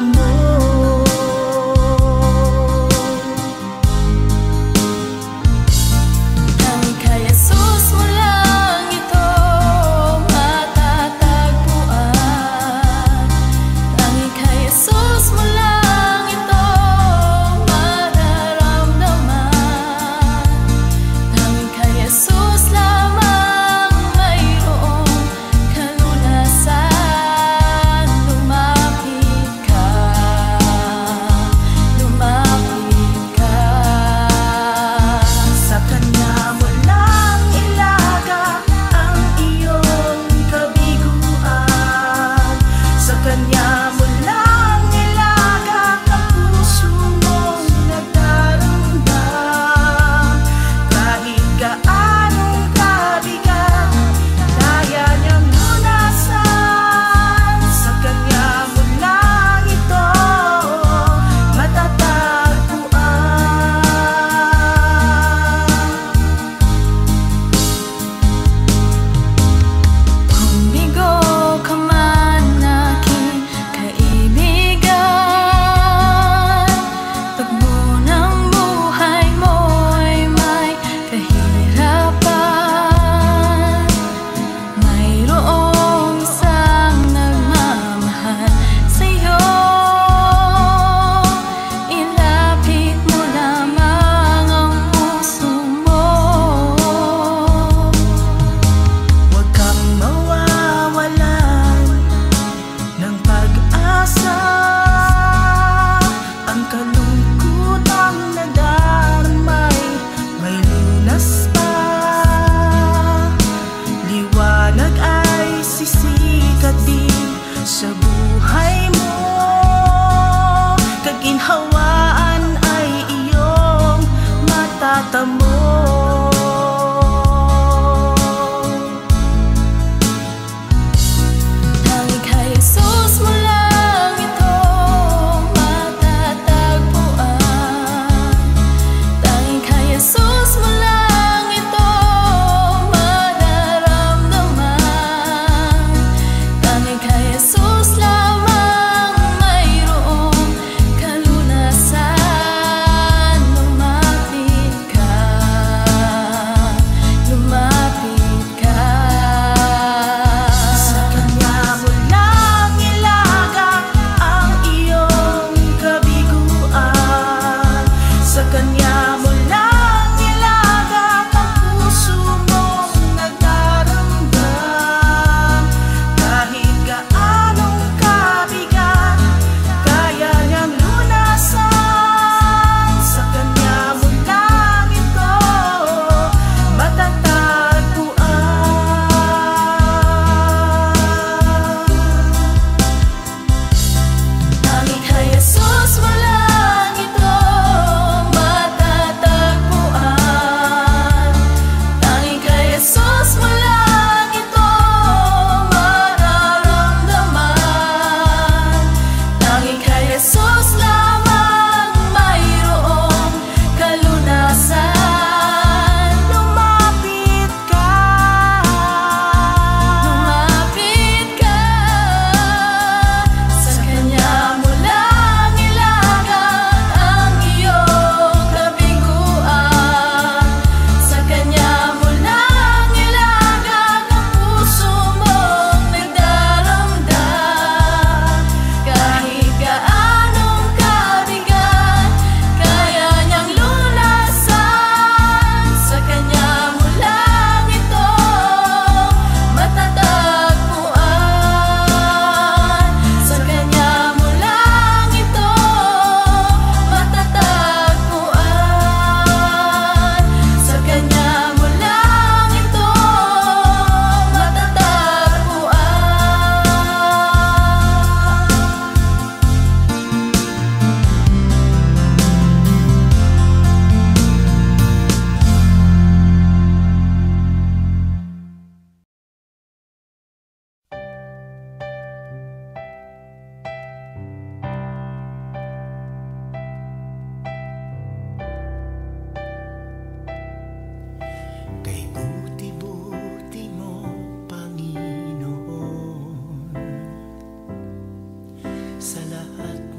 mo. Tanging kay Jesus mo lang ito matatagpuan. Tanging kay Jesus mo lang ito mararamdaman. Tanging kay Jesus lamang mayroong kalunasan. Lumapit ka.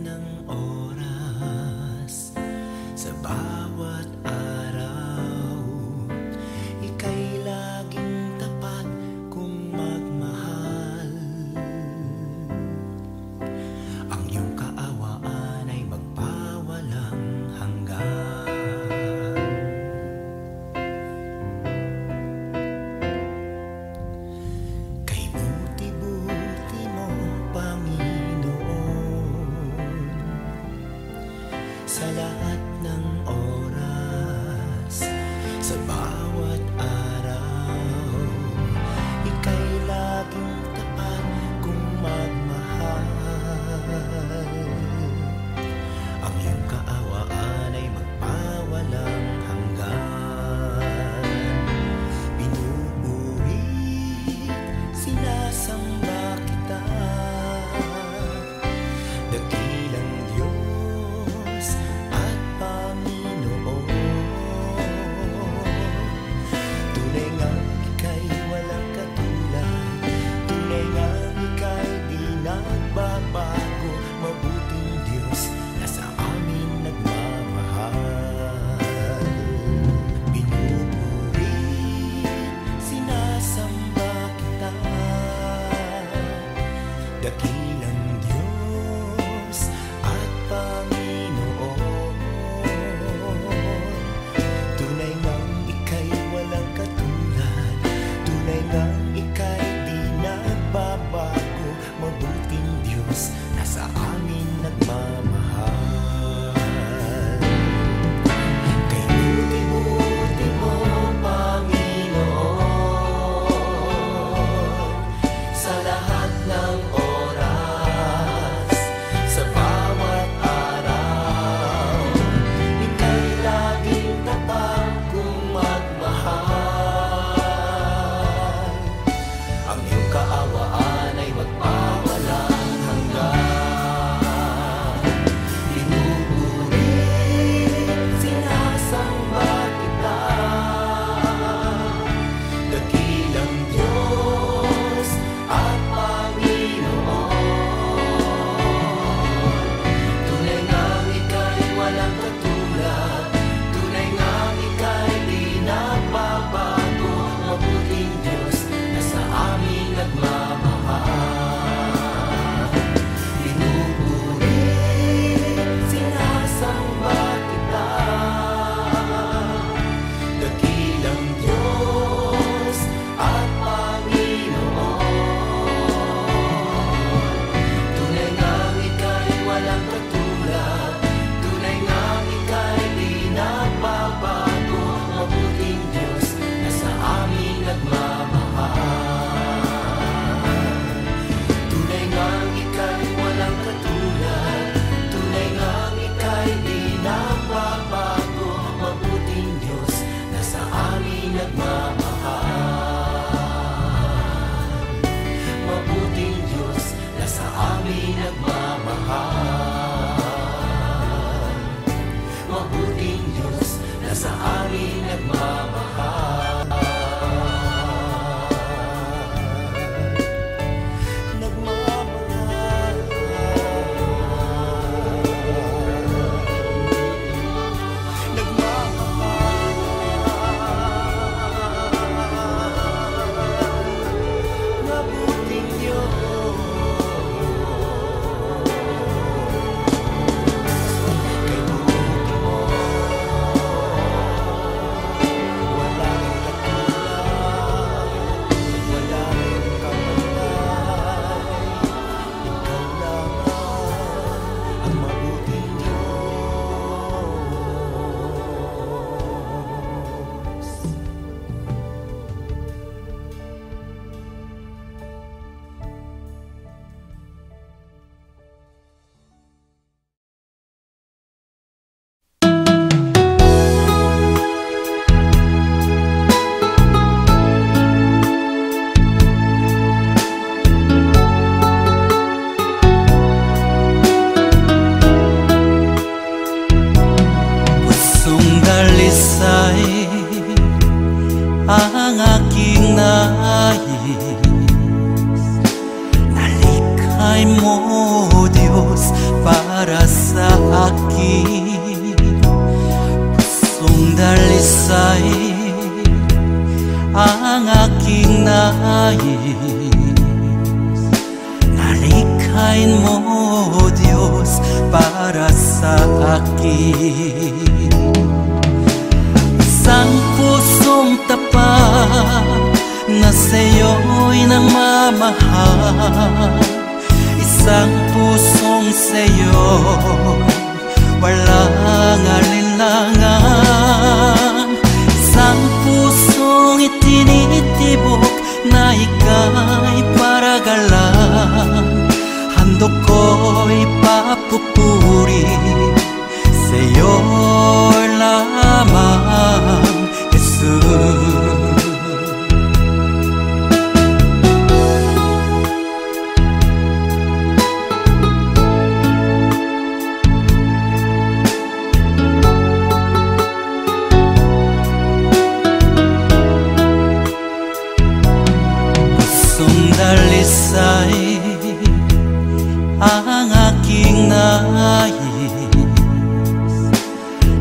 ng oras, sa bawat araw, ika'y laging tapat kong magmahal. Ang iyong kaawaan ay magpawalang hanggan. Kay buti-buti mo, Panginoon, sa lahat ng oras, sa bawat araw, ika'y laging tapat kong magmahal. Ang iyong kaawaan ay magpawalang hanggan. Pinupuri, sinasamba kita, dakilang Diyos at Panginoon. Tunay ngang ika'y walang katulad, tunay ngang ika'y di nagbabago, mabuting Diyos na sa amin nagmamahal. Pinupuri, sinasamba kita, dakilang Diyos at Panginoon. Tunay ngang ika'y walang katulad, tunay ngang ika'y di nagbabago, mabuting Diyos na sa amin nagmamahal. Kay buti-buti mo, Panginoon, sa lahat ng oras, sa bawat araw, ika'y laging tapat kong magmahal. Ang iyong kaawaan ay magpawalang hanggan. Pinupuri, sinasamba kita, dakilang Diyos at Panginoon. Tunay ngang ika'y walang katulad, tunay ngang ika'y di nagbabago, mabuting Diyos na sa amin nagmamahal. Pinupuri, sinasamba kita, dakilang Diyos at Panginoon. Tunay ngang ika'y walang katulad, tunay ngang ika'y di nagbabago, mabuting Diyos na sa amin nagmamahal. Tunay ngang ika'y walang katulad, tunay ngang ika'y di nagbabago, mabuting Diyos na sa amin nagmamahal. Mabuting Diyos na sa amin nagmamahal. para sa akin. Pusong dalisay ang aking nais. Nalikhain mo, Diyos, para sa akin. Isang pusong tapat na sa'yo'y nagmamahal. Isang pusong sa'yo, walang alinlangan. Isang pusong itinitibok na ika'y paragalan. Handog ko'y papupuri sa'yo lamang, Jesus. Dalisay ang aking nais.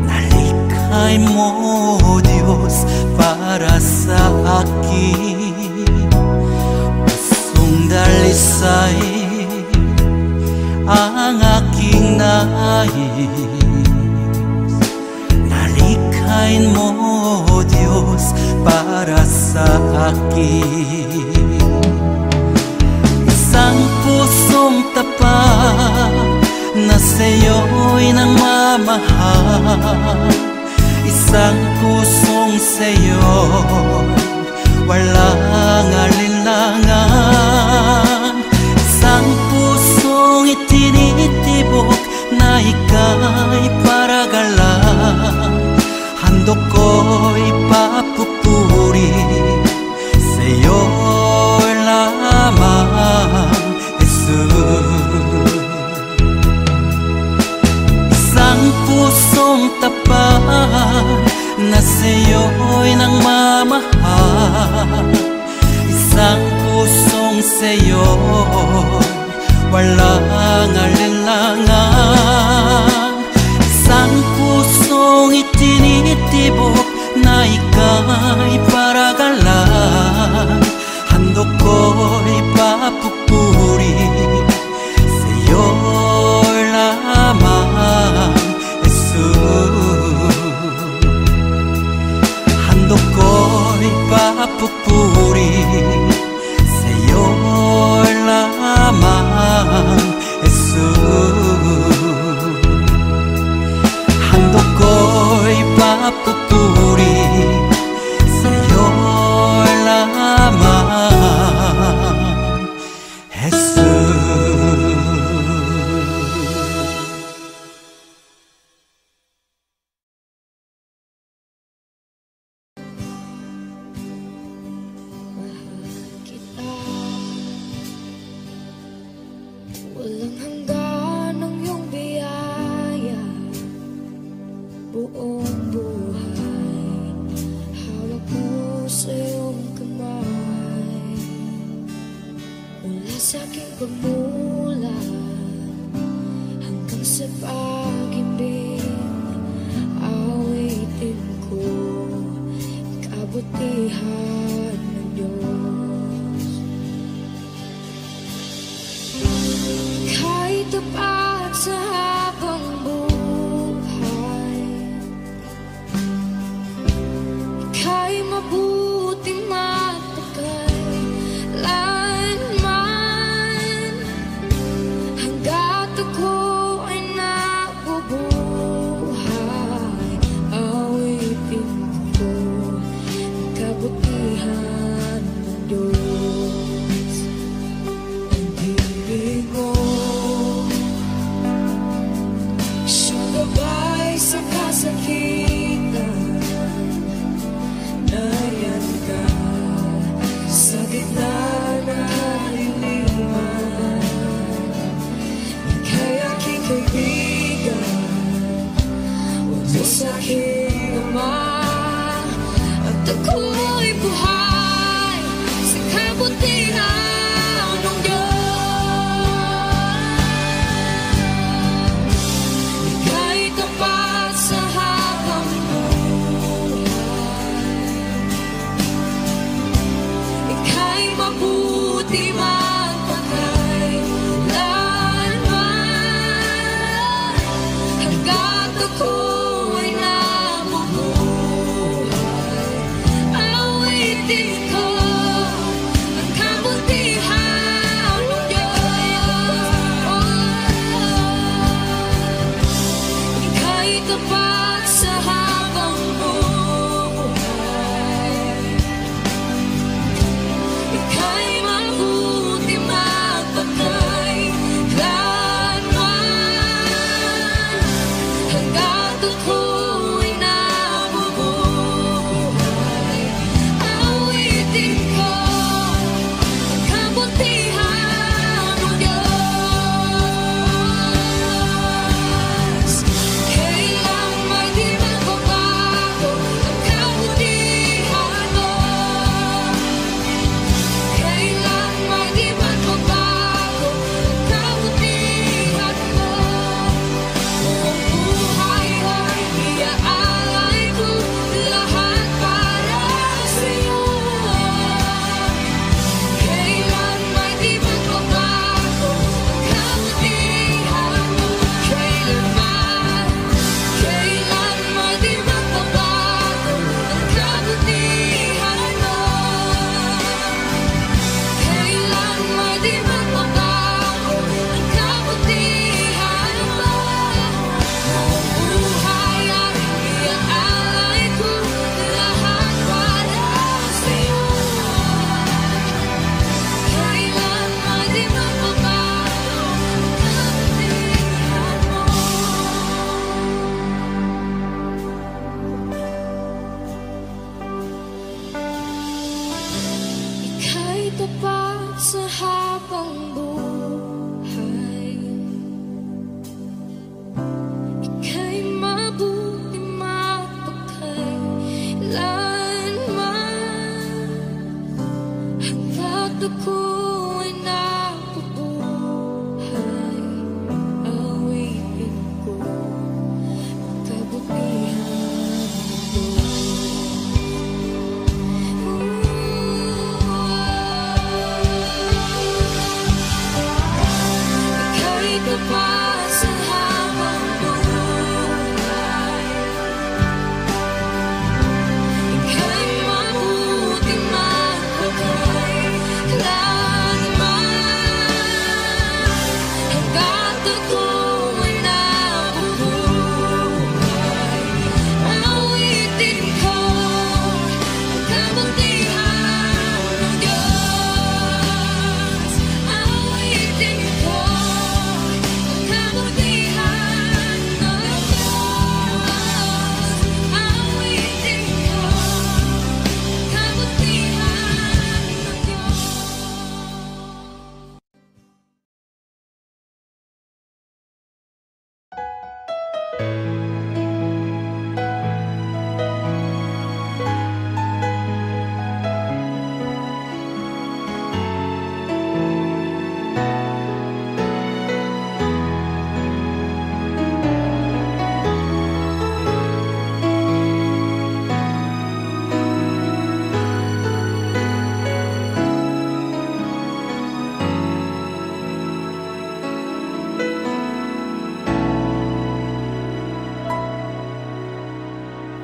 Nalikhain mo, Diyos, para sa akin. Pusong dalisay ang aking nais. Nalikhain mo, Diyos, para sa akin. Isang pusong tapat na sa'yo'y nagmamahal. Isang pusong sa'yo, walang alinlangan. Isang pusong itinitibok na ika'y paragalan. Handog ko'y papupuri sa'yo lamang, Jesus. Isang pusong tapat na sa'yo'y nagmamahal. Isang pusong sa'yo, walang alinlangan. Isang pusong itinitibok na ika'y paragalan. Handog ko'y papupuri sa'yo lamang, Jesus. Handog ko'y papupuri sa'yo lamang, Jesus. Handog ko'y papupuri sa'yo lamang, Jesus. Mahal kita, walang hanggan ang iyong biyaya. Buong buhay, hawak mo sa iyong kamay. Mula sa aking pagmulat hanggang sa pag-ibig, awitin ko kabutihan ng Diyos. Kahit tapat sa habang buhay, ika'y mabuting matagal lanman. Hanggat ako ay nabubuhay, awitin ko ang kabutihan ng Diyos. Ang ibig mo, siyang gabay sa kasakitan. Nayan ka sa gitna ng kaliliman. Ika'y aking kaibigan, o Diyos aking Ama. At ako'y buhay sa kabutihan ng Diyos.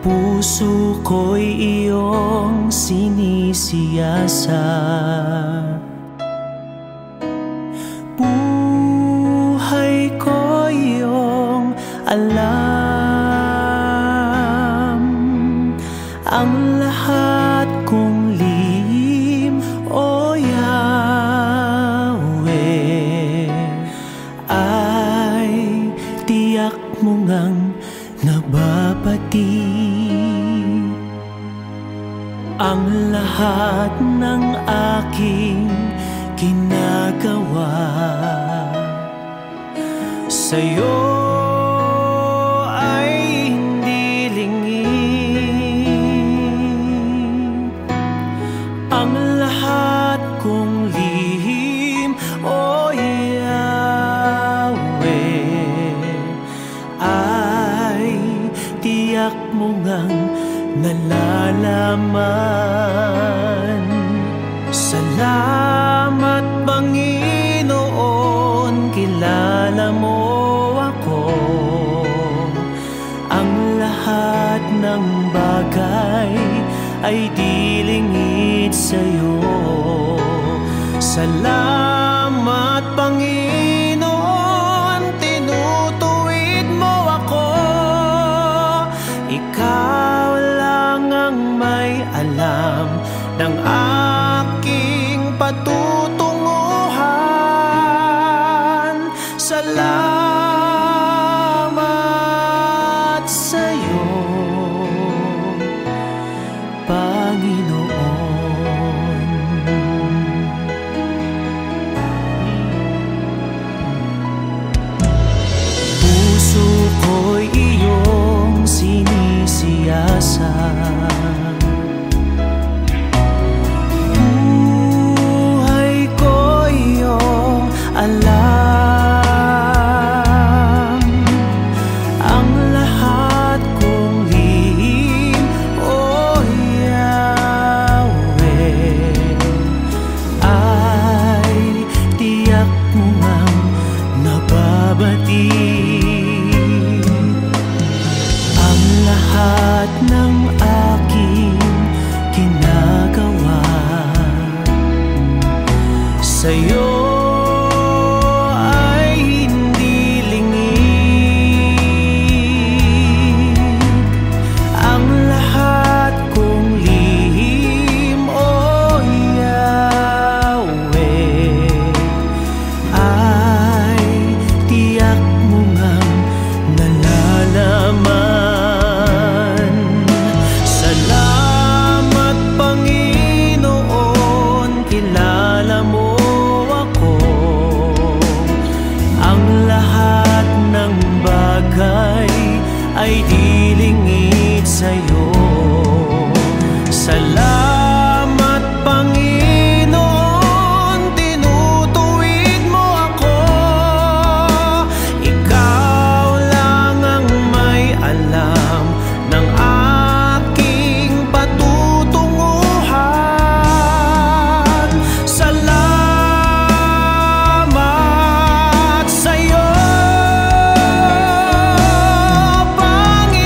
puso ko'y iyong sinisiyasat. Buhay ko iyong alam, ang lahat kong lihim, O Yahweh, ay tiyak mo ngang nababati. Ang lahat ng aking ginagawa sa'yo ay hindi lingid. Ang lahat kong lihim, O Yahweh, ay tiyak mo ngang nalalaman. Salamat Panginoon, kilala mo ako. Ang lahat ng bagay ay di lingid sa'yo. Salamat Panginoon, tinutuwid mo ako. Ikaw lang ang may alam ng aking patutunguhan. Salamat sa'yo, Panginoon. Puso ko'y iyong sinisiyasat. Buhay ko iyong alam, ang lahat kong lihim, O Yahweh, ay tiyak mo ngang nababati. Ang lahat ng aking ginagawa sa'yo ay hindi lingid. Ang lahat kong lihim, O Yahweh, ay tiyak mo ngang nalalaman. Salamat Panginoon, kilala mo ako. Ang lahat ng bagay ay di lingid sa'yo. Salamat Panginoon, tinutuwid mo ako. Ikaw lang ang may alam ng aking patutunguhan. Salamat sa'yo, Panginoon.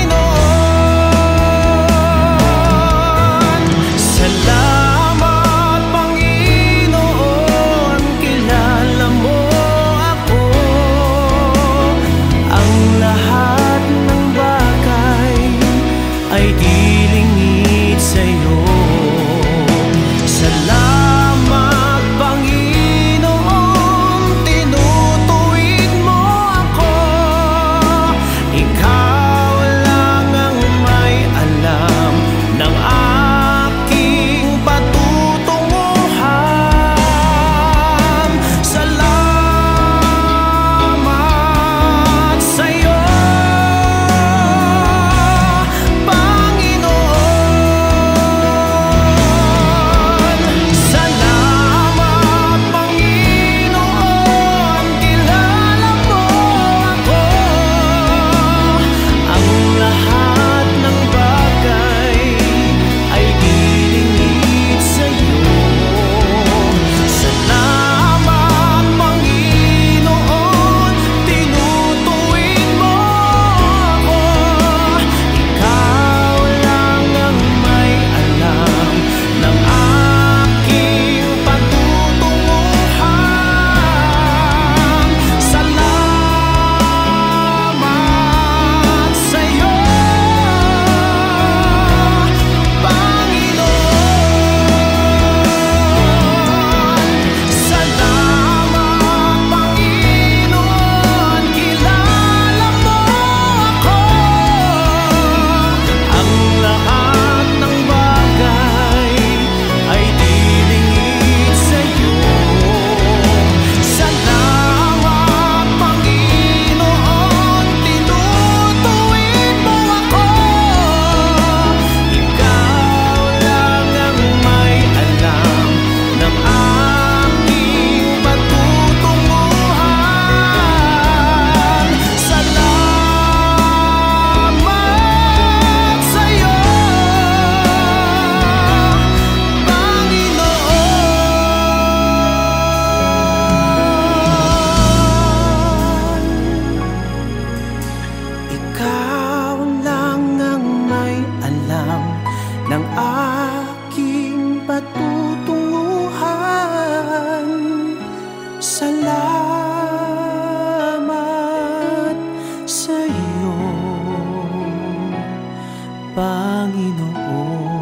Panginoon.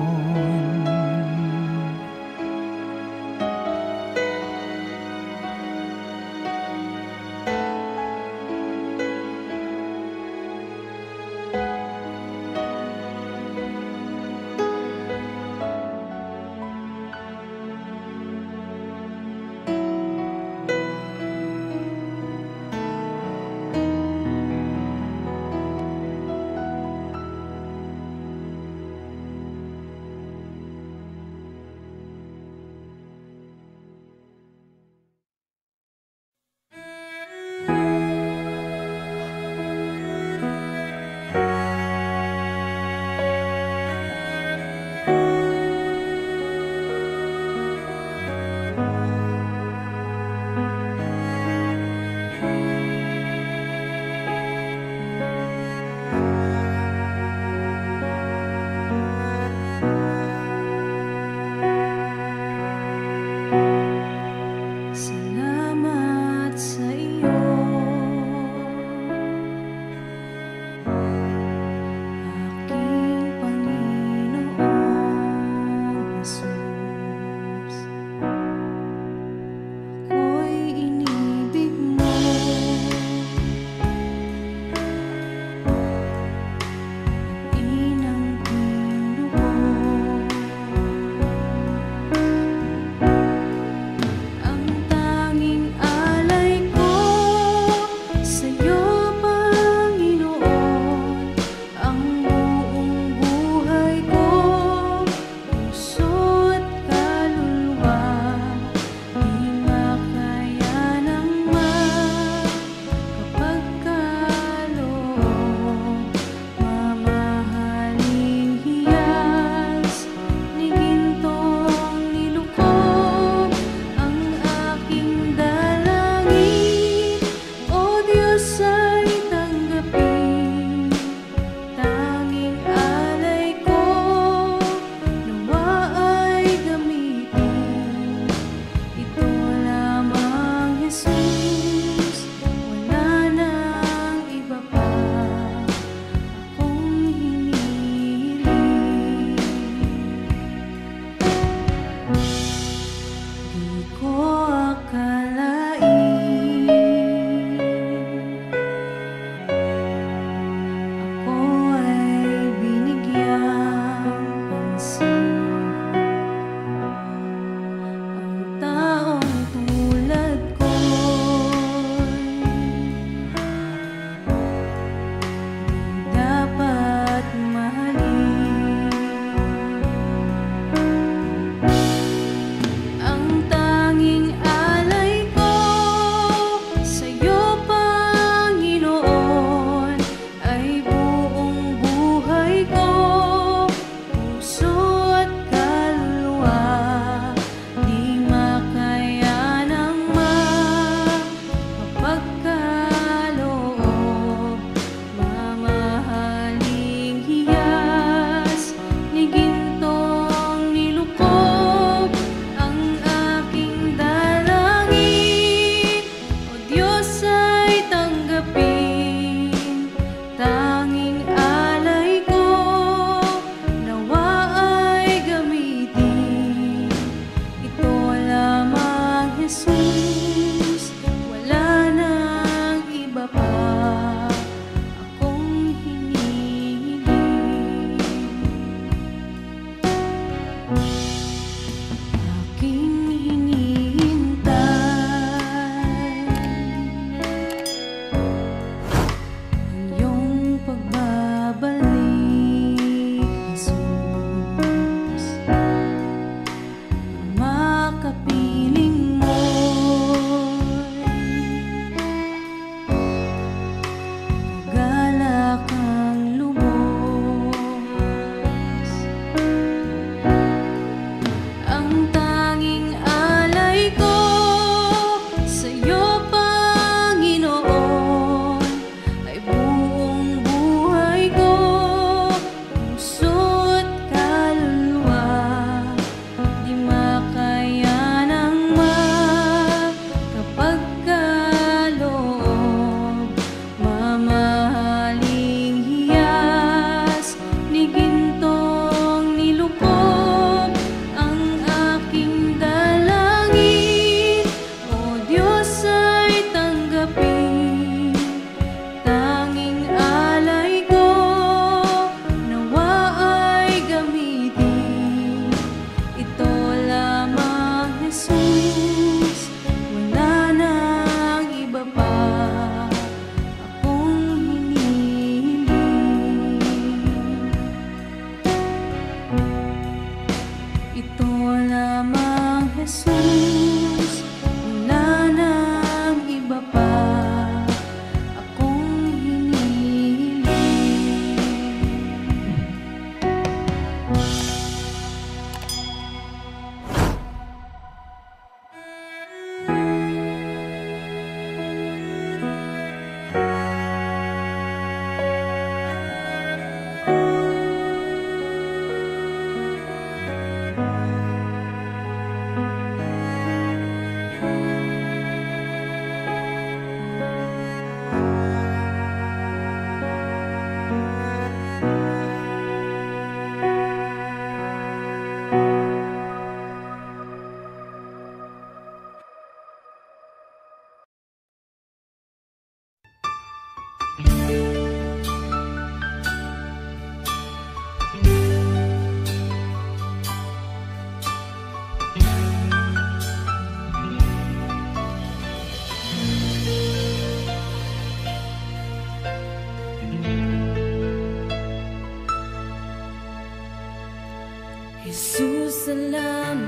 Jesus, salamat.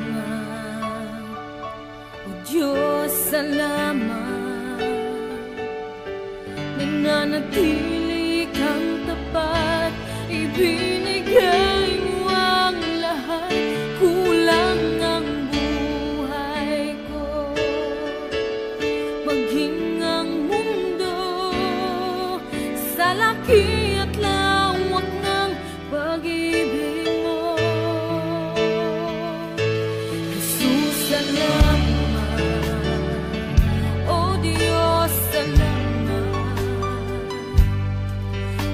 O Diyos, salamat. Nananatili kang tapat, ibinigay mo ang lahat. Kulang ang buhay ko, maging ang mundo sa laki at lawak ng pag-ibig mo. Jesus, salamat. O Diyos, salamat.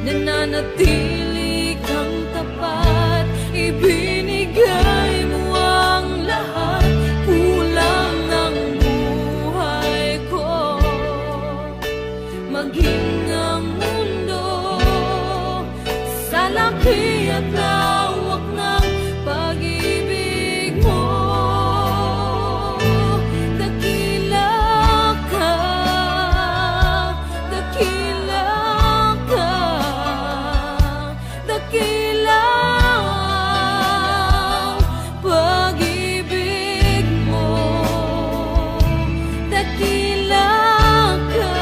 Nananatili kang tapat, ibinigay mo ang lahat. Kulang ang buhay ko, maging ang mundo sa laki at lawak ng pag-ibig mo. Dakila ka, dakila ka, dakila ang pag-ibig mo. Dakila ka,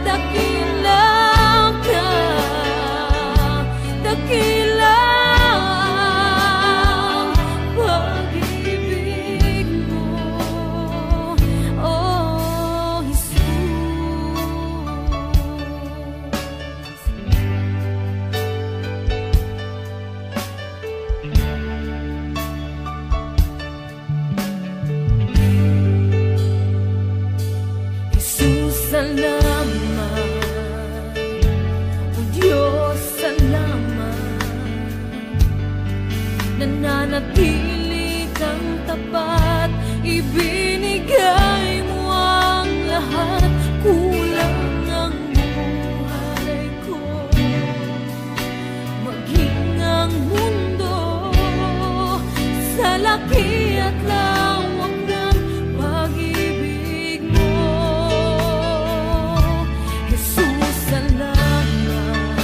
dakila ka, dakila ang pag-ibig mo. Oh, Jesus. Jesus, salamat. O Diyos, salamat. Nananatili kang tapat, ibinigay mo ang lahat. Kulang ang buhay ko, maging ang mundo sa laki at lawak ng pag-ibig mo. Jesus, salamat.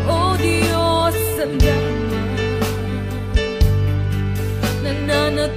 O Diyos, salamat. Nananatili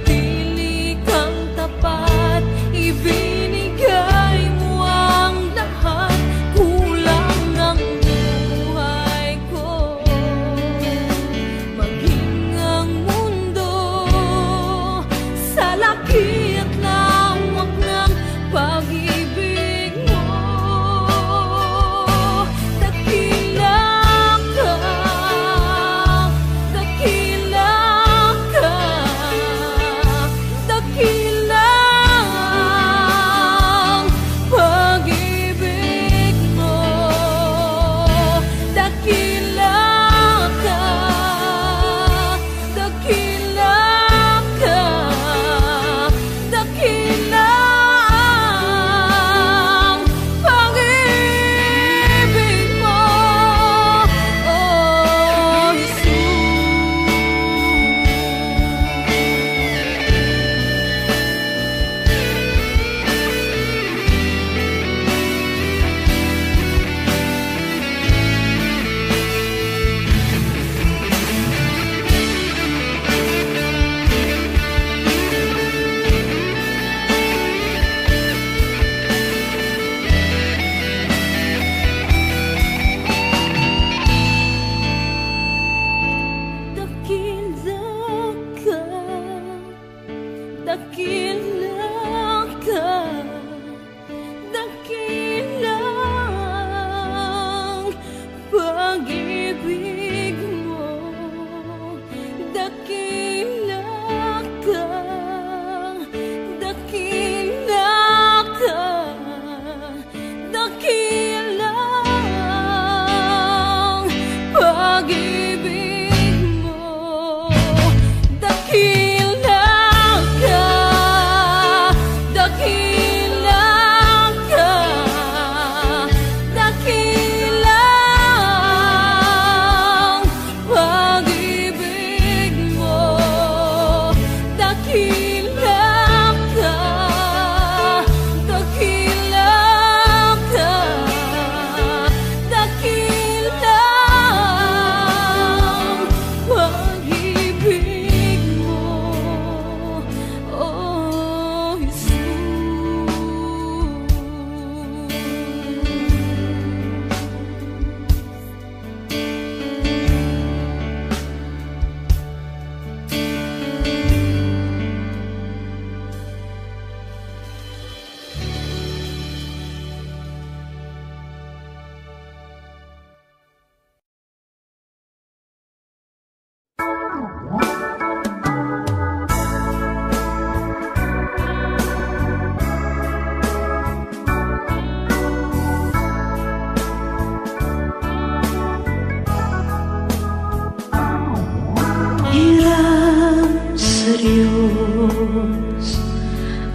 Diyos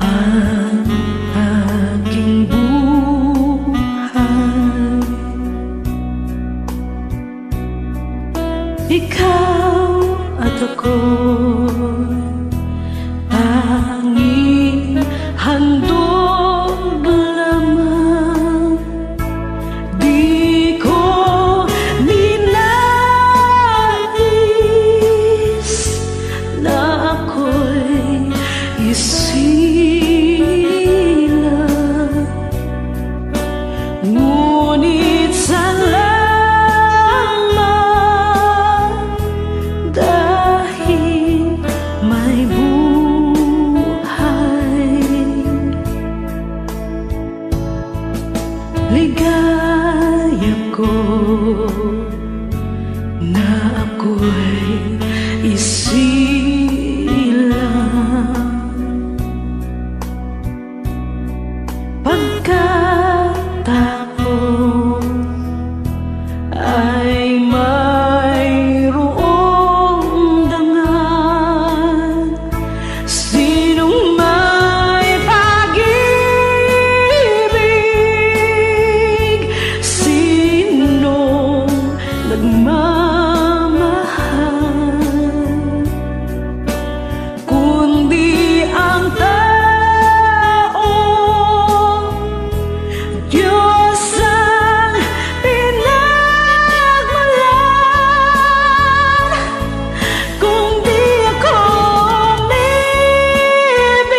ang aking buhay. Ikaw at ako'y tanging handog lamang. Di ko ninais na ako'y isilang, ngunit salamat dahil may buhay. Ligaya ko na ako'y isilang, pagkataon ay mayroong dangal. Sinong may pag-ibig, sinong nagmamahal, kundi ang tao. Diyos ang pinagmulan. Kung di ako umibig,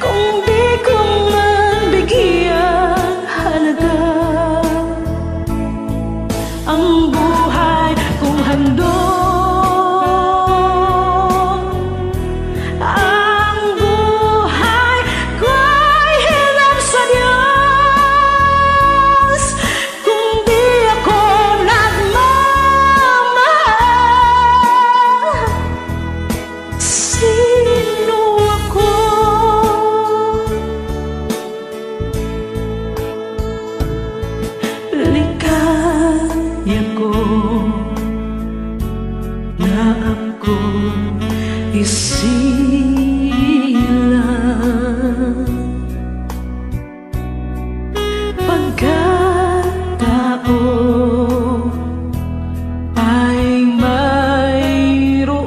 kung di ko man bigyan halaga ang buhay kong handog, ang buhay ko'y hirap sa Diyos. Kung di ako nagmamahal, sino ako? Ligaya ko na ako isilang, pagkataon ay mayroong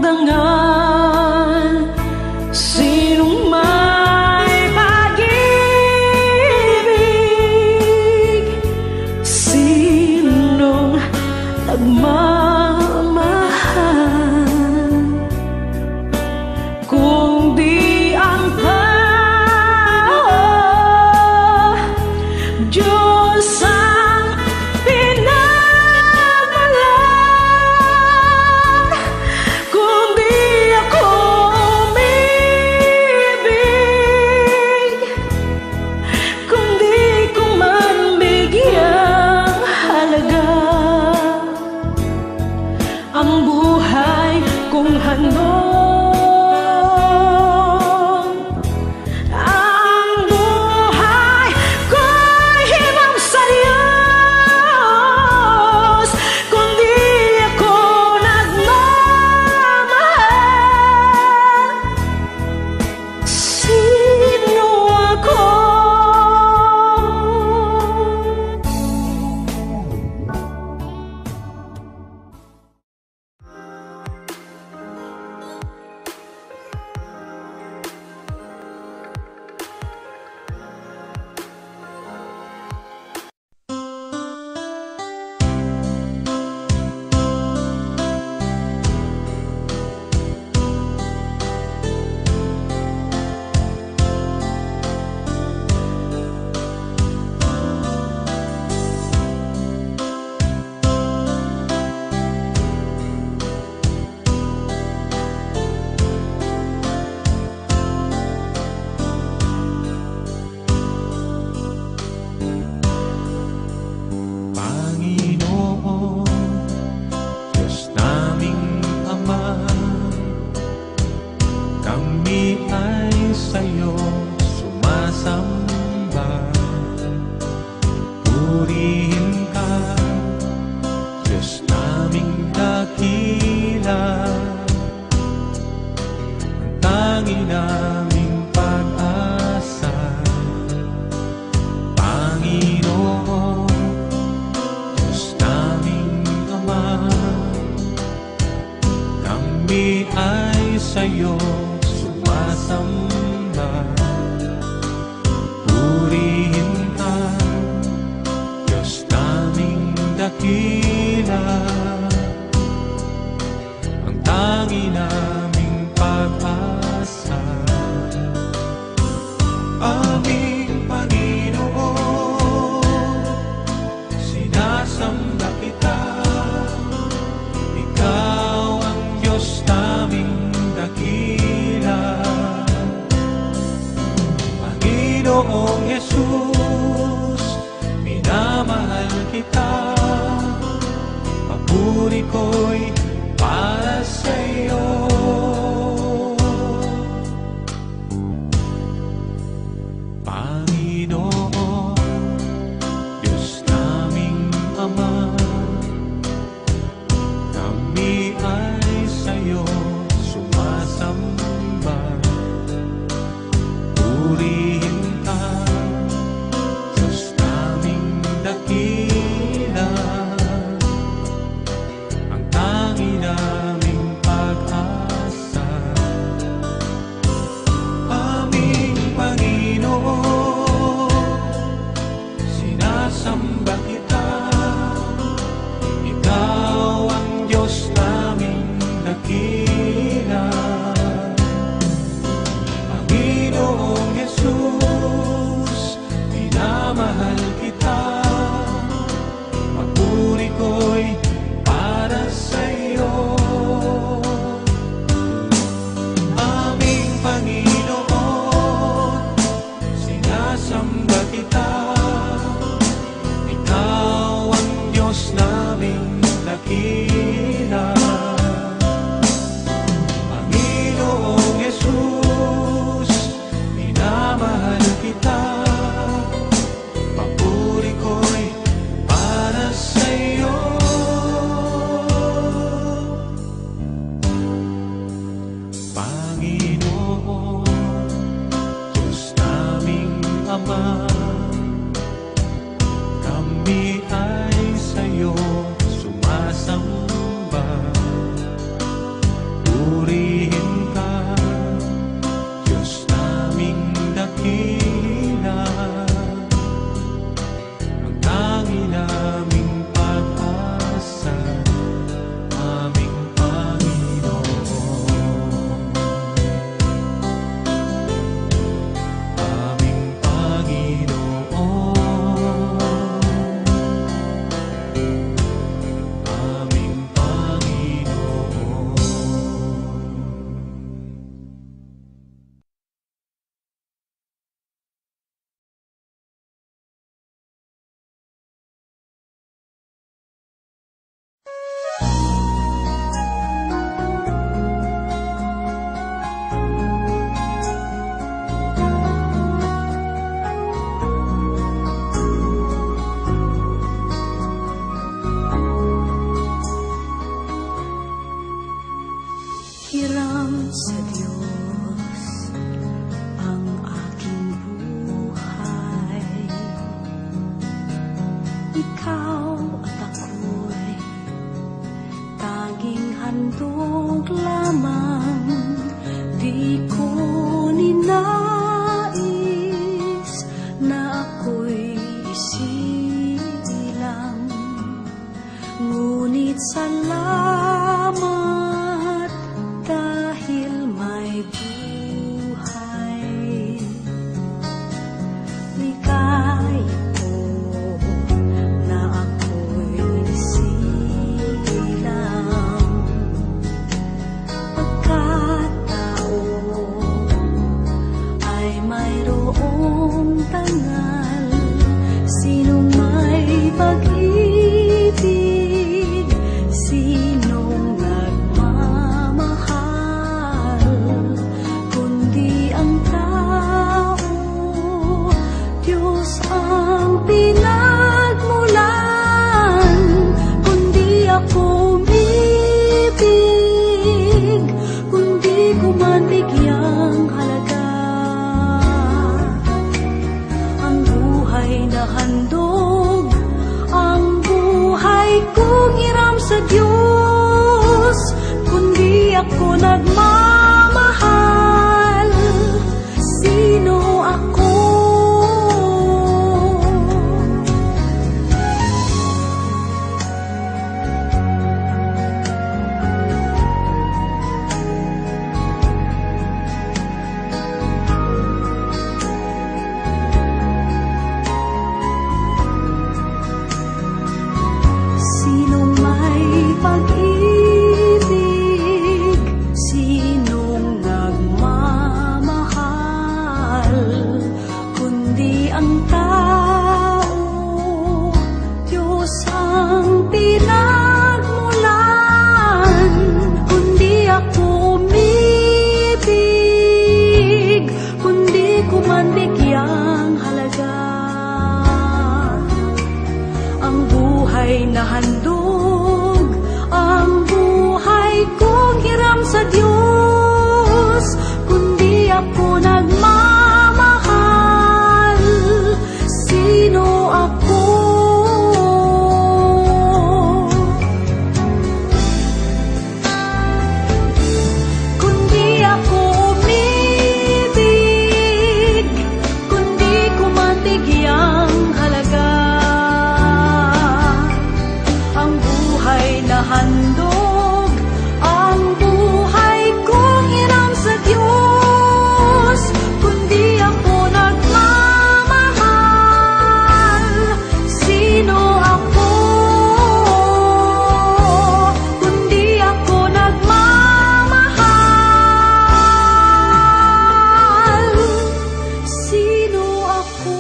dangal. Sinong may pag-ibig, sinong nagmamahal, kung di ang tao. Diyos ang pinagmulan. Kung di ako umibig, kung di ko man bigyang halaga ang buhay kong handog, ang buhay ko'y himala. ko'y para sa'yo. Panginoon, Diyos naming Ama, kami ay sa'yo sumasamba. Purihin ka, Diyos naming dakila, ang tangi naming pag-asa. Aming Panginoon, sinasamba kita, ikaw ang Diyos naming dakila. Panginoong Jesus, minamahal kita, papuri ko'y para sa'yo. Aming Panginoon, sinasamba kita, ikaw ang Diyos naming dakila. Panginoong Jesus, minamahal kita, papuri ko'y para sa'yo. Panginoon, Diyos naming Ama, kami ay sa'yo sumasamba. Purihin ka, Diyos naming dakila, ang tangi naming pag-asa. Aming Panginoon, aming Panginoon, aming Panginoon. Hiram sa Diyos ang aking buhay. Ikaw at ako'y tanging handog lamang. Di ko ninais na ako'y isilang, ngunit salamat dahil may buhay. Ligaya ko na ako'y silang, pagkataon ay mayroong dangal. Sinong may pag-ibig, sinong nagmamahal, kundi ang tao, Diyos ang pinagmulan. Kundi ako umibig, kundi ko man bigyang halaga ang buhay na handog, ang buhay kong hiram sa Diyos. Kundi ako nagmamahal, sino ako? Sinong may pag-ibig, nahandog ang buhay kong hiram sa Diyos, kundi ako nagmamahal. Sino ako? Kundi ako umibig, kundi kumantigyang halaga. Ang buhay na handog, ang buhay kong hiram sa Diyos, kundi ako nagmamahal. Sino ako? Kundi ako nagmamahal. Sino ako?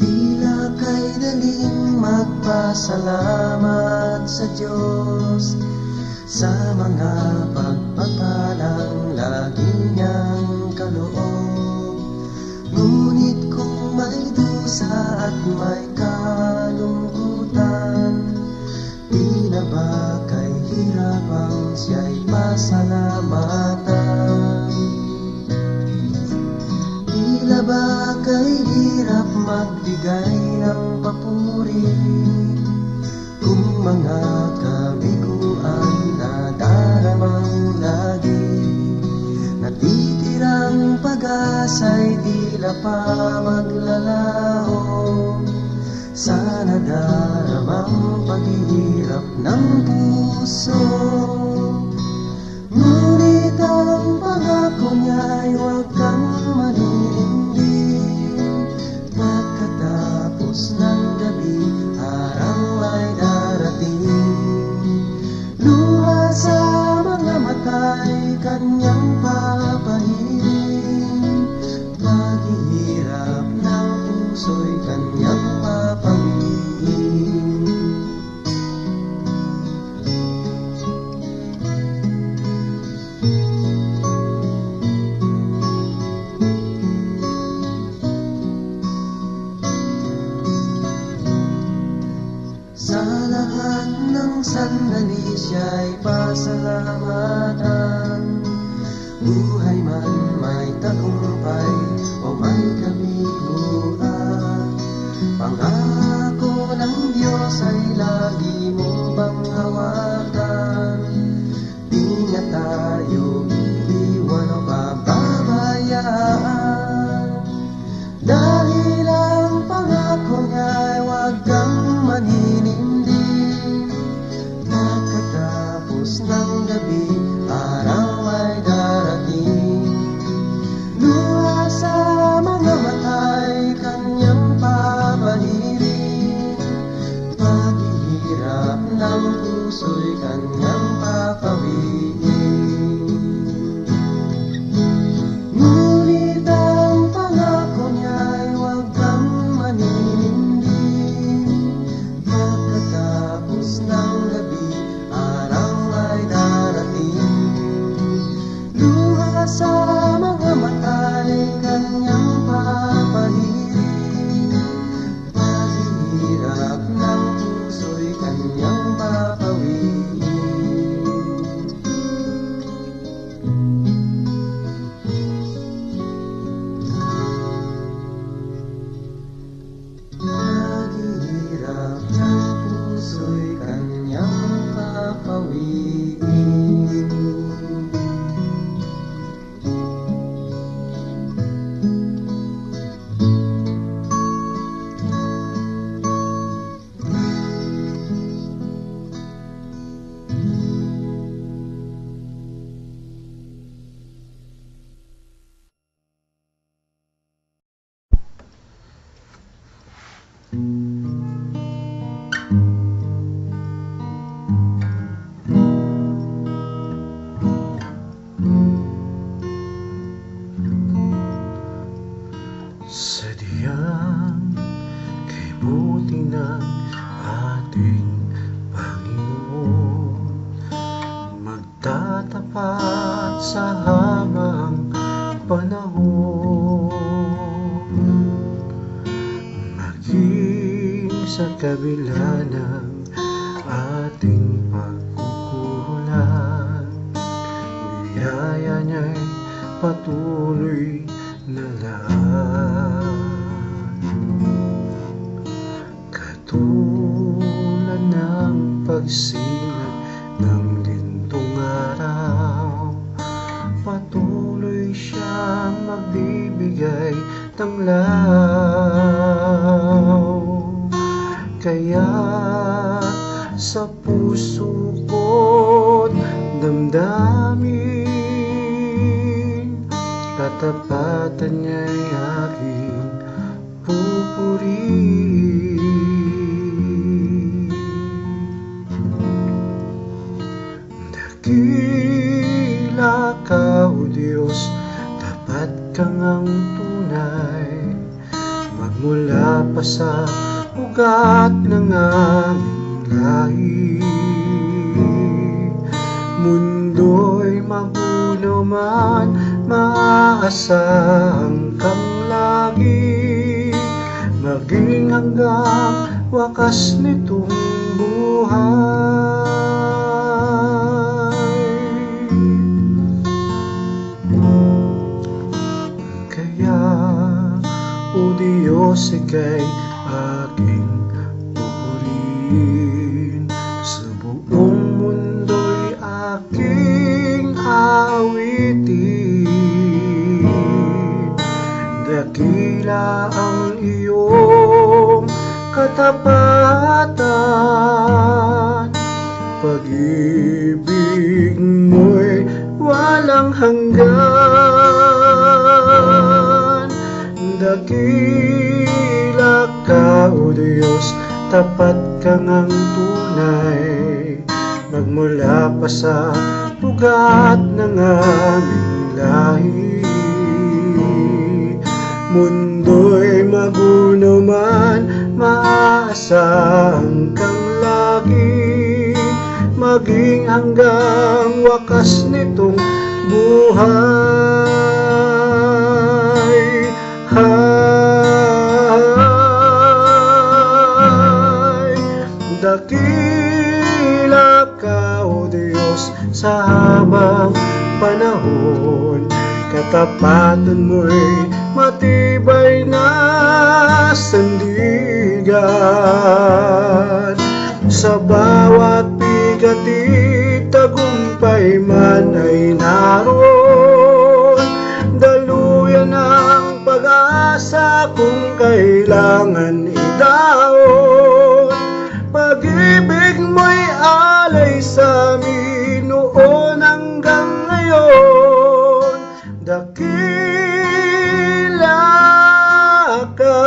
Tila kay daling magpasalamat sa Diyos sa mga pagpapalang lagi niyang kaloob. Ngunit kung may dusa at may kalungkutan, tila ba kay hirapang siya'y pasalamatan? Tila ba kay hirap magbigay ng papuri kung mga kabiguan na daramang lagi? Natitirang pag-asa'y tila pa maglalaho sa nadaramang paghihirap ng puso. Ngunit ang pangako niya'y huwag kang maninindig. Pagkatapos ng gabi, araw ay darating. Luha sa mga mata'y kanyang papahiling. Paghihirap ng puso'y kanyang papangin. Sa lahat ng sandali siya'y pasalamatan. Buhay man may tagumpay o may kabiguan, pangako ng Diyos ay lagi mong bang hawakan. Di niya tayo iiwan o pababayaan, dahil ang pangako niya'y huwag kang maninindig. Pagkatapos ng gabi, araw ay darating. Luha sa mga mata'y kanyang papahiling. Paghihirap ng puso'y kanyang tatapat sa habang panahon, maging sa kabila ng ating pagkukulang, biyaya niya'y patuloy na lang. Katulad ng pagsilag ng lintong araw, patuloy siyang magbibigay ng law. Kaya't sa puso ko't damdamin, katapatan niya'y aking pupurihin. Dakila ka, O Diyos, tapat kang ang tunay, magmula pa sa ugat ng aming lahi. Mundo'y magulo man, maaasahan kang lagi, maging hanggang wakas nitong buhay. Kaya, O Diyos, ika'y aking pupurihin, sa buong mundo'y aking awitin. Dakila ang iyong katapatan, pag-ibig mo'y walang hanggan. Dakila ka, O Diyos, tapat kang ang tunay, magmula pa sa ugat ng aming lahi. Mundo'y magulo man, maaasahan kang lagi, maging hanggang wakas nitong buhay. Dakila ka, O Diyos, sa habang panahon, katapatan mo'y matibay na sandigan. Sa bawat bigati, tagumpay man ay naroon, daluyan ang pag-asa kung kailangan idaon. Pag-ibig mo'y alay sa amin noon hanggang ngayon. Dakila ka,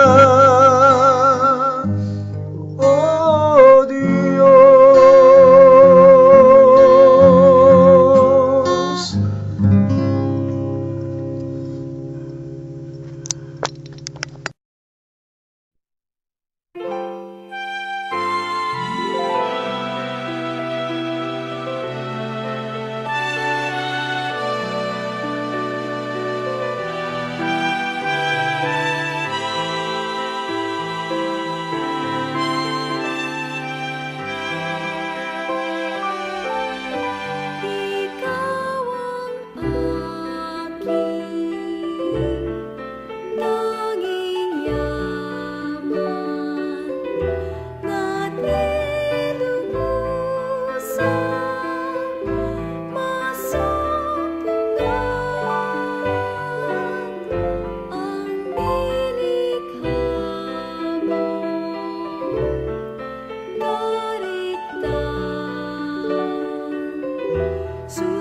O Diyos. Sulit